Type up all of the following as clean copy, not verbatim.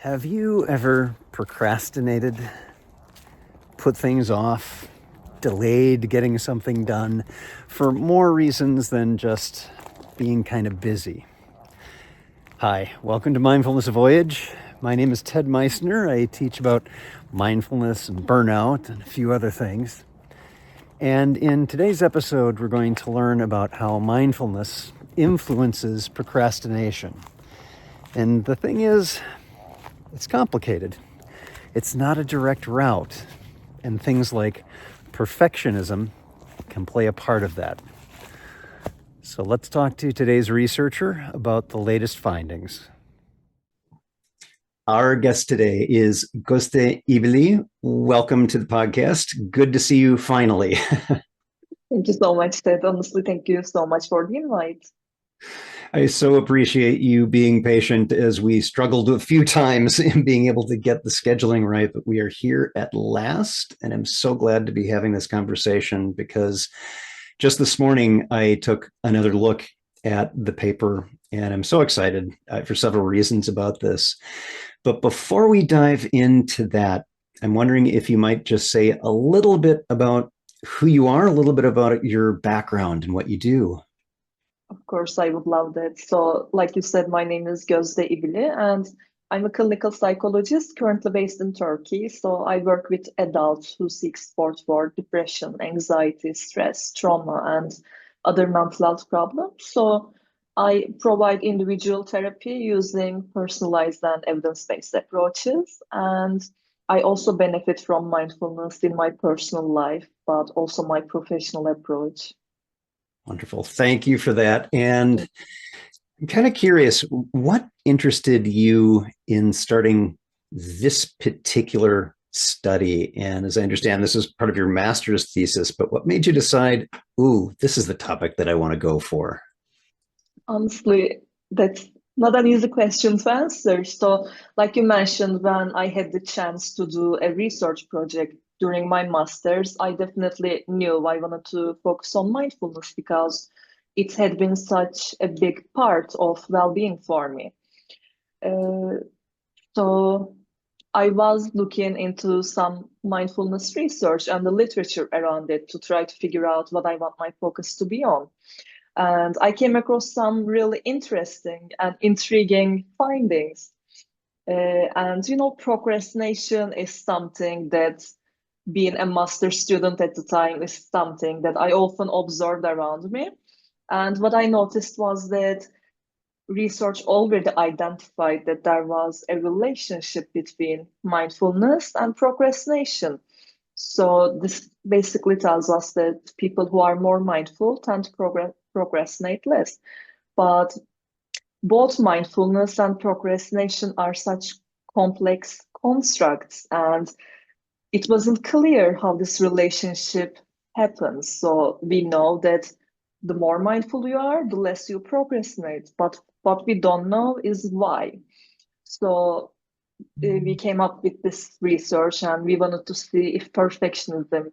Have you ever procrastinated, put things off, delayed getting something done for more reasons than just being kind of busy? Hi, welcome to Mindfulness Voyage. My name is Ted Meissner. I teach about mindfulness and burnout and a few other things. And in today's episode, we're going to learn about how mindfulness influences procrastination. And the thing is, it's complicated. It's not a direct route, and things like perfectionism can play a part of that. So let's talk to today's researcher about the latest findings. Our guest today is Gözde İbili. Welcome to the podcast. Good to see you finally. Thank you so much, Ted. Honestly, thank you so much for the invite. I so appreciate you being patient as we struggled a few times in being able to get the scheduling right, but we are here at last. And I'm so glad to be having this conversation because just this morning I took another look at the paper and I'm so excited for several reasons about this. But before we dive into that, I'm wondering if you might just say a little bit about who you are, a little bit about your background and what you do. Of course, I would love that. So, like you said, my name is Gözde İbili, and I'm a clinical psychologist currently based in Turkey. So, I work with adults who seek support for depression, anxiety, stress, trauma, and other mental health problems. So, I provide individual therapy using personalized and evidence-based approaches. And I also benefit from mindfulness in my personal life, but also my professional approach. Wonderful. Thank you for that. And I'm kind of curious, what interested you in starting this particular study? And as I understand, this is part of your master's thesis, but what made you decide, ooh, this is the topic that I want to go for? Honestly, that's not an easy question to answer. So, like you mentioned, when I had the chance to do a research project during my master's, I definitely knew I wanted to focus on mindfulness because it had been such a big part of well-being for me. Uh, so I was looking into some mindfulness research and the literature around it to try to figure out what I want my focus to be on. And I came across some really interesting and intriguing findings. Procrastination is something that, being a master student at the time, is something that I often observed around me. And what I noticed was that research already identified that there was a relationship between mindfulness and procrastination. So this basically tells us that people who are more mindful tend to procrastinate less. But both mindfulness and procrastination are such complex constructs, and it wasn't clear how this relationship happens. So we know that the more mindful you are, the less you procrastinate. But what we don't know is why. So we came up with this research and we wanted to see if perfectionism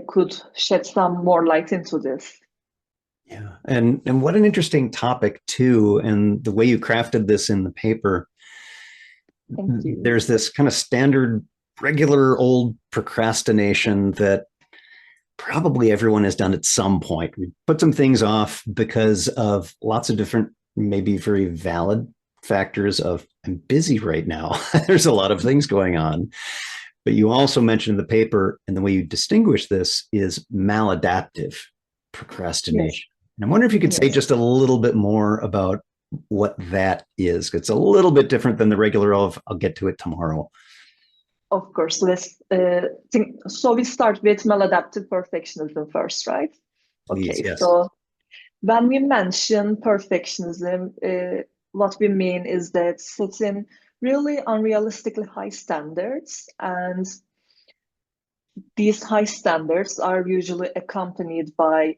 could shed some more light into this. Yeah. And what an interesting topic too. And the way you crafted this in the paper, Thank you. there's this kind of standard, regular old procrastination that probably everyone has done at some point. We put some things off because of lots of different, maybe very valid factors of I'm busy right now. There's a lot of things going on. But you also mentioned in the paper, and the way you distinguish this is maladaptive Yes, procrastination. And I'm wondering if you could say yes. just a little bit more about what that is. It's a little bit different than the regular of I'll get to it tomorrow. Of course, let's think. So we start with maladaptive perfectionism first, right? Please, Okay, yes. so when we mention perfectionism, what we mean is that setting really unrealistically high standards, and these high standards are usually accompanied by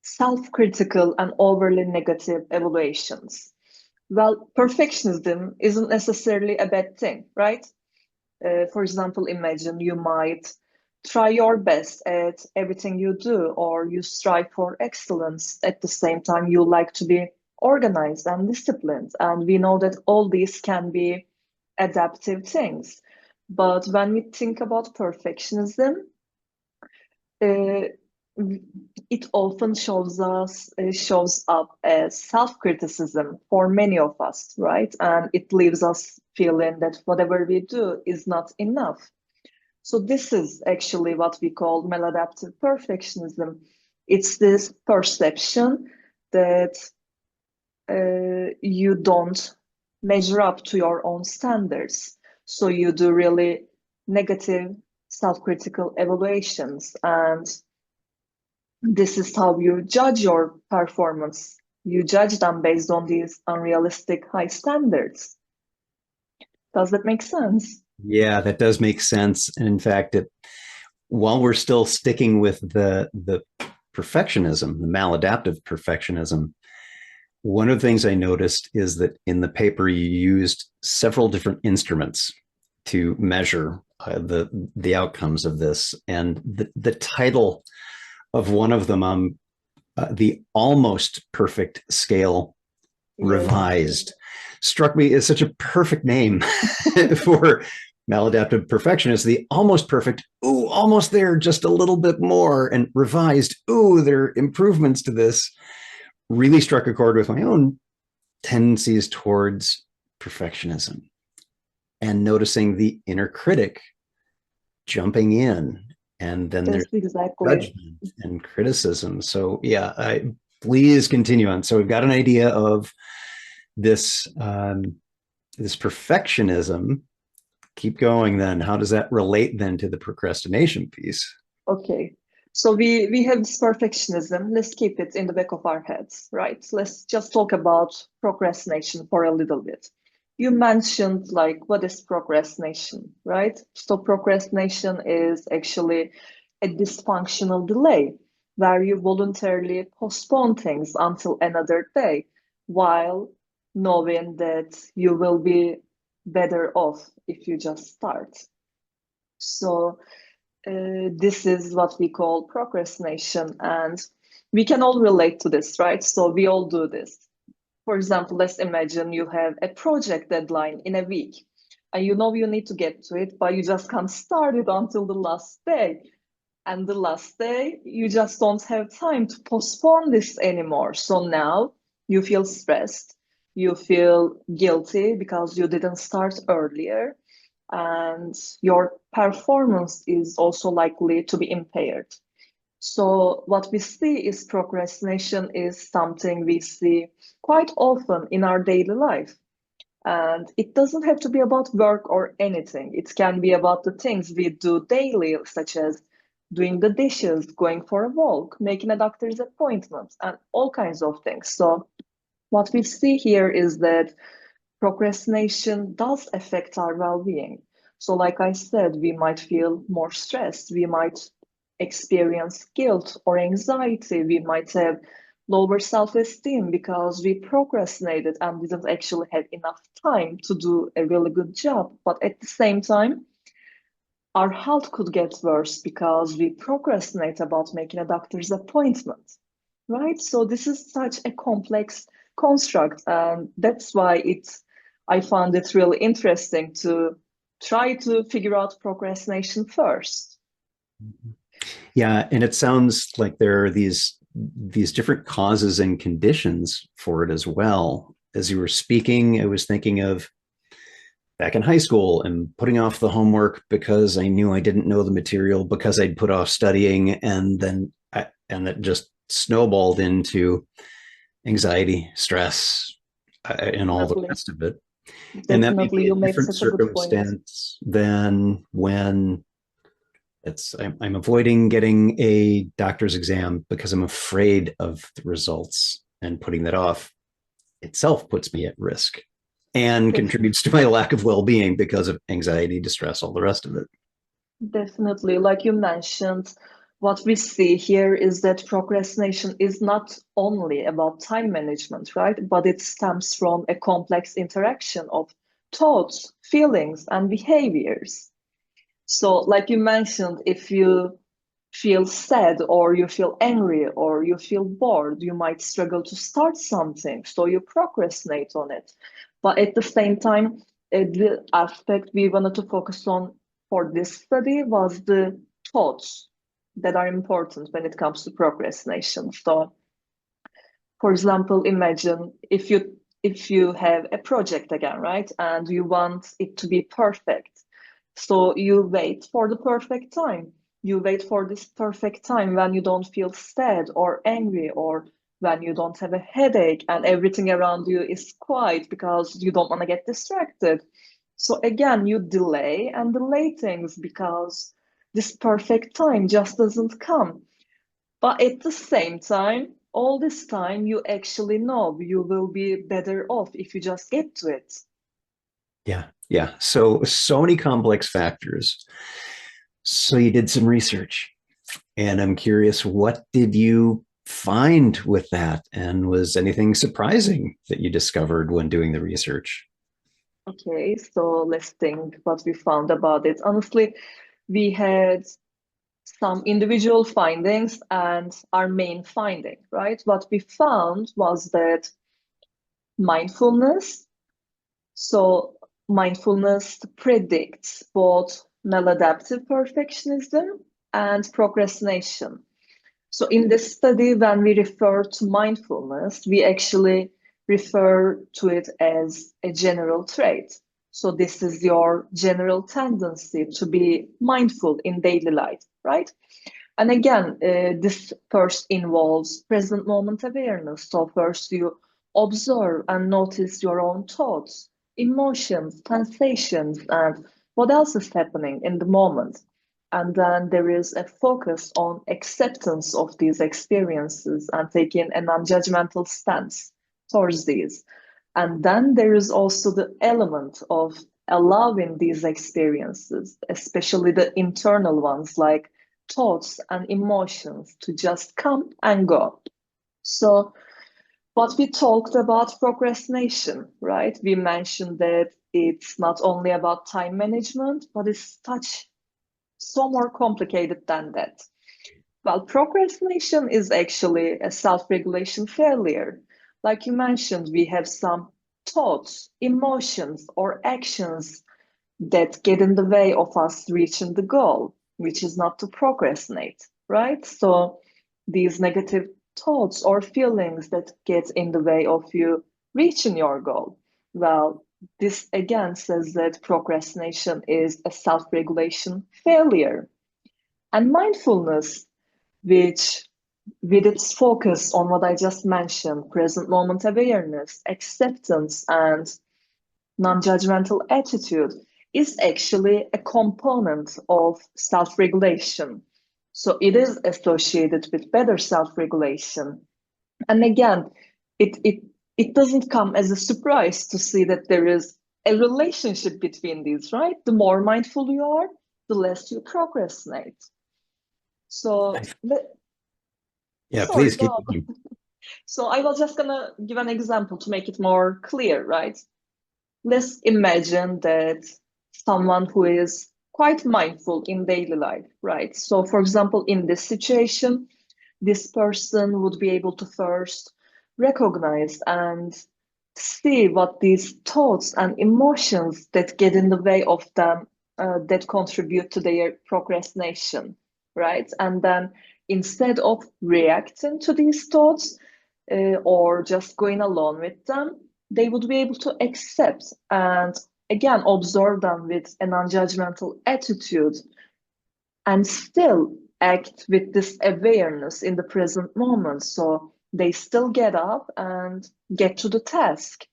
self-critical and overly negative evaluations. Well, perfectionism isn't necessarily a bad thing, right? For example, imagine you might try your best at everything you do, or you strive for excellence. At the same time, you like to be organized and disciplined. And we know that all these can be adaptive things. But when we think about perfectionism, uh, it often shows up as self-criticism for many of us, right? And it leaves us feeling that whatever we do is not enough. So this is actually what we call maladaptive perfectionism. It's this perception that you don't measure up to your own standards. So you do really negative self-critical evaluations, and this is how you judge your performance. You judge them based on these unrealistic high standards. Does that make sense? Yeah, that does make sense. And in fact, while we're still sticking with the perfectionism, the maladaptive perfectionism, one of the things I noticed is that in the paper you used several different instruments to measure the outcomes of this, and the title of one of them, the almost perfect scale Yes. revised, struck me as such a perfect name for maladaptive perfectionist. The almost perfect, ooh, almost there, just a little bit more, and revised, ooh, there are improvements to this, really struck a chord with my own tendencies towards perfectionism and noticing the inner critic jumping in. And then Yes, there's exactly. judgment and criticism. So yeah, please continue on. So we've got an idea of this this perfectionism. Keep going. Then how does that relate then to the procrastination piece? Okay. So we have this perfectionism. Let's keep it in the back of our heads, right? Let's just talk about procrastination for a little bit. You mentioned like what is procrastination, right? So procrastination is actually a dysfunctional delay where you voluntarily postpone things until another day while knowing that you will be better off if you just start. So this is what we call procrastination, and we can all relate to this, right? So we all do this. For example, let's imagine you have a project deadline in a week, and you know you need to get to it, but you just can't start it until the last day. And the last day, you just don't have time to postpone this anymore. So now you feel stressed, you feel guilty because you didn't start earlier, and your performance is also likely to be impaired. So, what we see is procrastination is something we see quite often in our daily life. And it doesn't have to be about work or anything. It can be about the things we do daily, such as doing the dishes, going for a walk, making a doctor's appointment, and all kinds of things. So, what we see here is that procrastination does affect our well-being. So, like I said, we might feel more stressed, we might experience guilt or anxiety, we might have lower self-esteem because we procrastinated and didn't actually have enough time to do a really good job. But at the same time, our health could get worse because we procrastinate about making a doctor's appointment, right? So this is such a complex construct, and that's why I found it really interesting to try to figure out procrastination first. Yeah, and it sounds like there are these different causes and conditions for it as well. As you were speaking, I was thinking of back in high school and putting off the homework because I knew I didn't know the material because I'd put off studying, and then and it just snowballed into anxiety, stress, and all the Definitely, rest of it. And that may definitely, be you a made different such a good point. circumstance than when I'm avoiding getting a doctor's exam because I'm afraid of the results, and putting that off itself puts me at risk and Definitely. contributes to my lack of well-being because of anxiety, distress, all the rest of it. Definitely, like you mentioned, what we see here is that procrastination is not only about time management, right? But it stems from a complex interaction of thoughts, feelings, and behaviors. So, like you mentioned, if you feel sad or you feel angry or you feel bored, you might struggle to start something. So you procrastinate on it. But at the same time, the aspect we wanted to focus on for this study was the thoughts that are important when it comes to procrastination. So, for example, imagine if you have a project again, right? And you want it to be perfect. So you wait for the perfect time. You wait for this perfect time when you don't feel sad or angry, or when you don't have a headache and everything around you is quiet because you don't want to get distracted. So again, you delay and delay things because this perfect time just doesn't come. But at the same time, all this time, you actually know you will be better off if you just get to it. Yeah. Yeah. So many complex factors. So you did some research, and I'm curious, what did you find with that? And was anything surprising that you discovered when doing the research? Okay, so let's think what we found about it. Honestly, we had some individual findings and our main finding, right? What we found was that mindfulness, so mindfulness predicts both maladaptive perfectionism and procrastination. So in this study, when we refer to mindfulness, we actually refer to it as a general trait. So this is your general tendency to be mindful in daily life, right? And again, this first involves present moment awareness. So first you observe and notice your own thoughts, emotions, sensations, and what else is happening in the moment. And then there is a focus on acceptance of these experiences and taking a non-judgmental stance towards these. And then there is also the element of allowing these experiences, especially the internal ones like thoughts and emotions, to just come and go. So, what we talked about procrastination, right? We mentioned that it's not only about time management, but it's so more complicated than that. Well, procrastination is actually a self-regulation failure. Like you mentioned, we have some thoughts, emotions, or actions that get in the way of us reaching the goal, which is not to procrastinate, right? So these negative thoughts or feelings that get in the way of you reaching your goal. Well, this again says that procrastination is a self-regulation failure. And mindfulness, which with its focus on what I just mentioned, present moment awareness, acceptance, and non-judgmental attitude, is actually a component of self-regulation. So it is associated with better self-regulation. And again, it doesn't come as a surprise to see that there is a relationship between these, right? The more mindful you are, the less you procrastinate. So, Yeah, sorry, please go keep on. going. So I was just gonna give an example to make it more clear, right? Let's imagine that someone who is quite mindful in daily life, right? So, for example, in this situation, this person would be able to first recognize and see what these thoughts and emotions that get in the way of them, that contribute to their procrastination, right? And then instead of reacting to these thoughts, or just going along with them, they would be able to accept and again observe them with a non-judgmental attitude and still act with this awareness in the present moment. So they still get up and get to the task.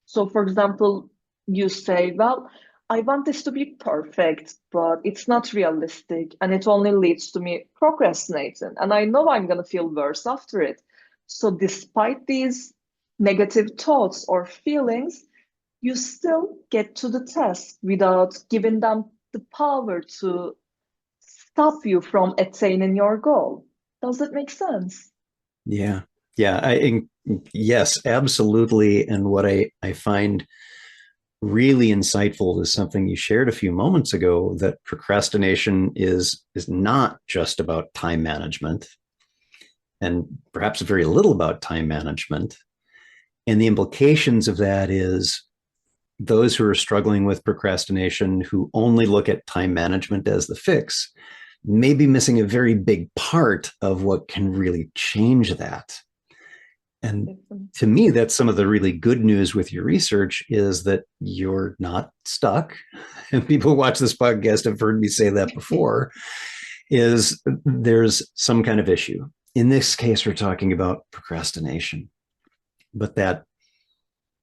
So, for example, you say, well, I want this to be perfect, but it's not realistic and it only leads to me procrastinating. And I know I'm going to feel worse after it. So, despite these negative thoughts or feelings, you still get to the task without giving them the power to stop you from attaining your goal. Does it make sense? Yeah. Yeah. Yes, absolutely. And what I find really insightful is something you shared a few moments ago, that procrastination is not just about time management, and perhaps very little about time management. And the implications of that is those who are struggling with procrastination, who only look at time management as the fix, may be missing a very big part of what can really change that. And to me, that's some of the really good news with your research, is that you're not stuck. And people who watch this podcast have heard me say that before, is there's some kind of issue. In this case, we're talking about procrastination, but that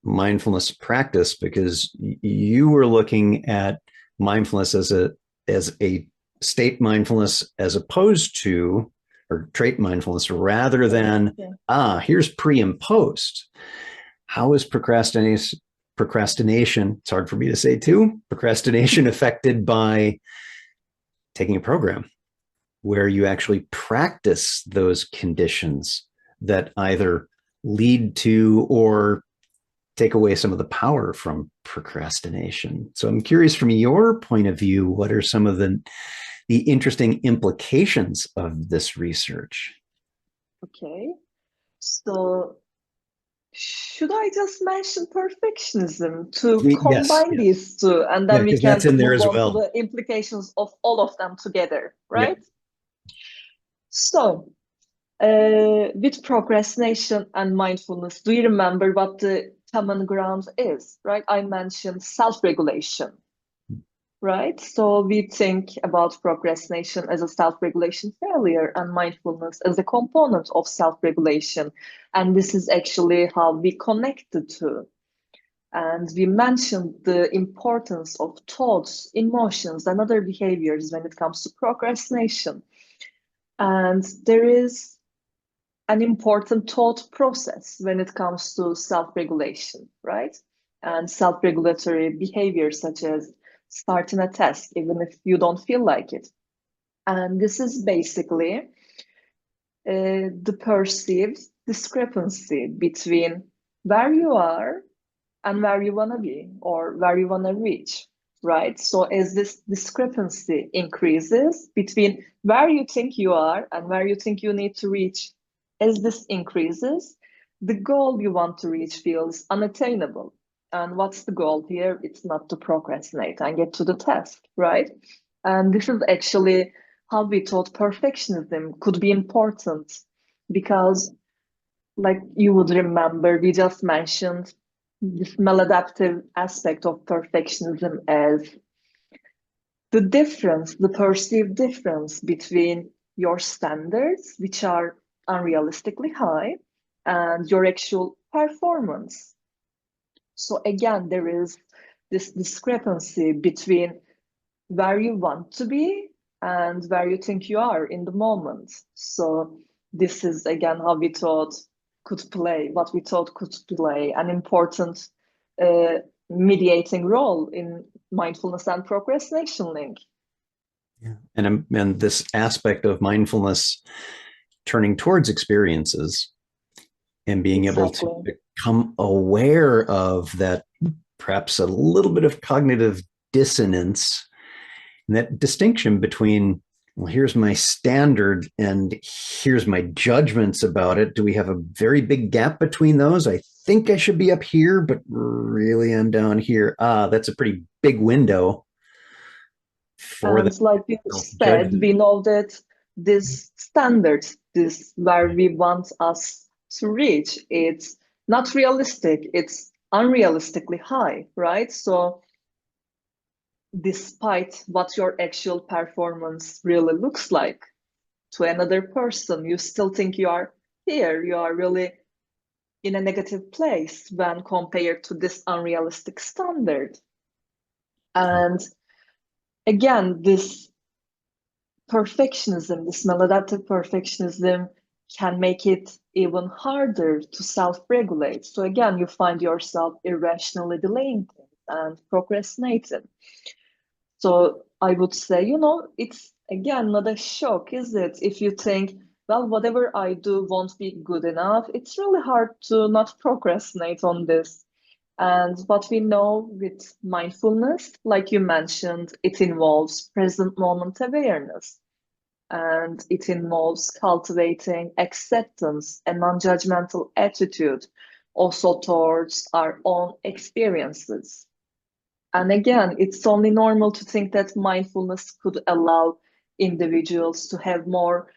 mindfulness practice, because you were looking at mindfulness as a state mindfulness, as opposed to, or trait mindfulness, rather than here's pre and post. How is procrastination, it's hard for me to say too, procrastination affected by taking a program where you actually practice those conditions that either lead to or take away some of the power from procrastination? So I'm curious, from your point of view, what are some of the interesting implications of this research? Okay, so should I just mention perfectionism to Yes, combine these two, and yeah, then we because that's can in there move as on to well. the implications of all of them together, Yeah. right? So, with procrastination and mindfulness, do you remember what the common ground is, right? I mentioned self-regulation, right? So we think about procrastination as a self-regulation failure and mindfulness as a component of self-regulation. And this is actually how we connect the two. And we mentioned the importance of thoughts, emotions, and other behaviors when it comes to procrastination. And there is an important thought process when it comes to self-regulation, right? And self-regulatory behaviors such as starting a task, even if you don't feel like it. And this is basically the perceived discrepancy between where you are and where you want to be, or where you want to reach, right? So as this discrepancy increases between where you think you are and where you think you need to reach, as this increases, the goal you want to reach feels unattainable. And what's the goal here? It's not to procrastinate and get to the task, right? And this is actually how we thought perfectionism could be important, because, like you would remember, we just mentioned this maladaptive aspect of perfectionism as the difference, the perceived difference between your standards, which are unrealistically high, and your actual performance. So again, there is this discrepancy between where you want to be and where you think you are in the moment. So this is again how we thought could play, what we thought could play an important mediating role in mindfulness and procrastination link. Yeah. And this aspect of mindfulness turning towards experiences and being able to Exactly. become aware of that, perhaps a little bit of cognitive dissonance, and that distinction between, well, here's my standard and here's my judgments about it. Do we have a very big gap between those? I think I should be up here, but really I'm down here. That's a pretty big window for the And like you said, judgment. we know that this standard, this where we want us to reach, it's not realistic, it's unrealistically high, right? So despite what your actual performance really looks like to another person, you still think you are here, you are really in a negative place when compared to this unrealistic standard. And again, this perfectionism, this maladaptive perfectionism, can make it even harder to self-regulate. So again, you find yourself irrationally delaying things and procrastinating. So I would say, it's again not a shock, is it? If you think, well, whatever I do won't be good enough, it's really hard to not procrastinate on this. And what we know with mindfulness, like you mentioned, it involves present moment awareness, and it involves cultivating acceptance and non-judgmental attitude also towards our own experiences. And again, it's only normal to think that mindfulness could allow individuals to have more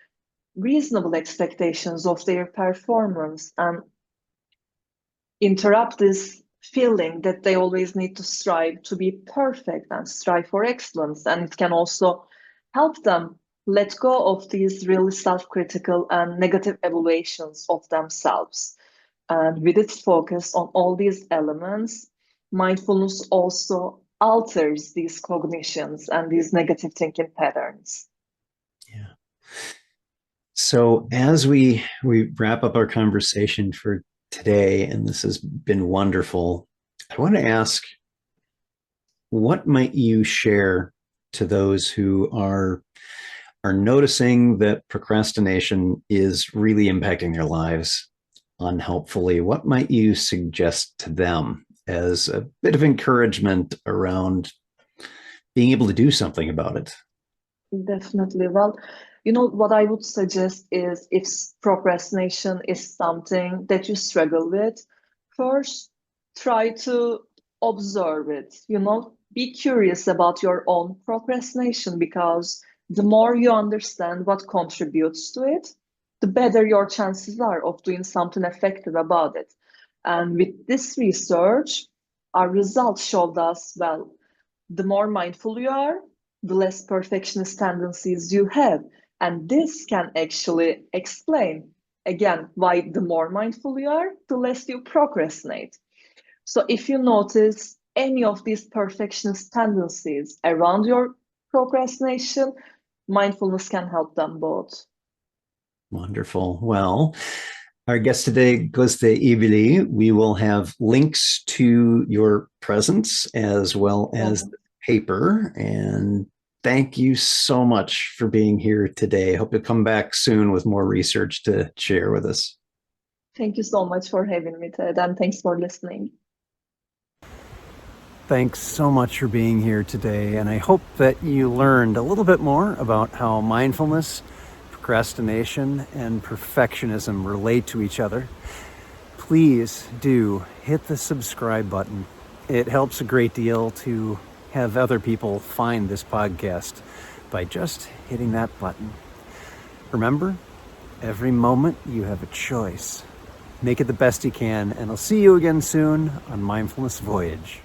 reasonable expectations of their performance and interrupt this feeling that they always need to strive to be perfect and strive for excellence. And it can also help them let go of these really self-critical and negative evaluations of themselves. And with its focus on all these elements, mindfulness also alters these cognitions and these negative thinking patterns. Yeah. So as we wrap up our conversation for today, and this has been wonderful, I want to ask, what might you share to those who are noticing that procrastination is really impacting their lives unhelpfully? What might you suggest to them as a bit of encouragement around being able to do something about it? Definitely. Well, you know, what I would suggest is if procrastination is something that you struggle with, first try to observe it. You know, be curious about your own procrastination because the more you understand what contributes to it, the better your chances are of doing something effective about it. And with this research, our results showed us, well, the more mindful you are, the less perfectionist tendencies you have. And this can actually explain, again, why the more mindful you are, the less you procrastinate. So if you notice any of these perfectionist tendencies around your procrastination, mindfulness can help them both. Wonderful. Well, our guest today, Gözde İbili, we will have links to your presence as well as Mhm. the paper. And thank you so much for being here today. Hope you'll come back soon with more research to share with us. Thank you so much for having me, Ted, and thanks for listening. Thanks so much for being here today. And I hope that you learned a little bit more about how mindfulness, procrastination, and perfectionism relate to each other. Please do hit the subscribe button. It helps a great deal to have other people find this podcast by just hitting that button. Remember, every moment you have a choice. Make it the best you can, and I'll see you again soon on Mindfulness Voyage.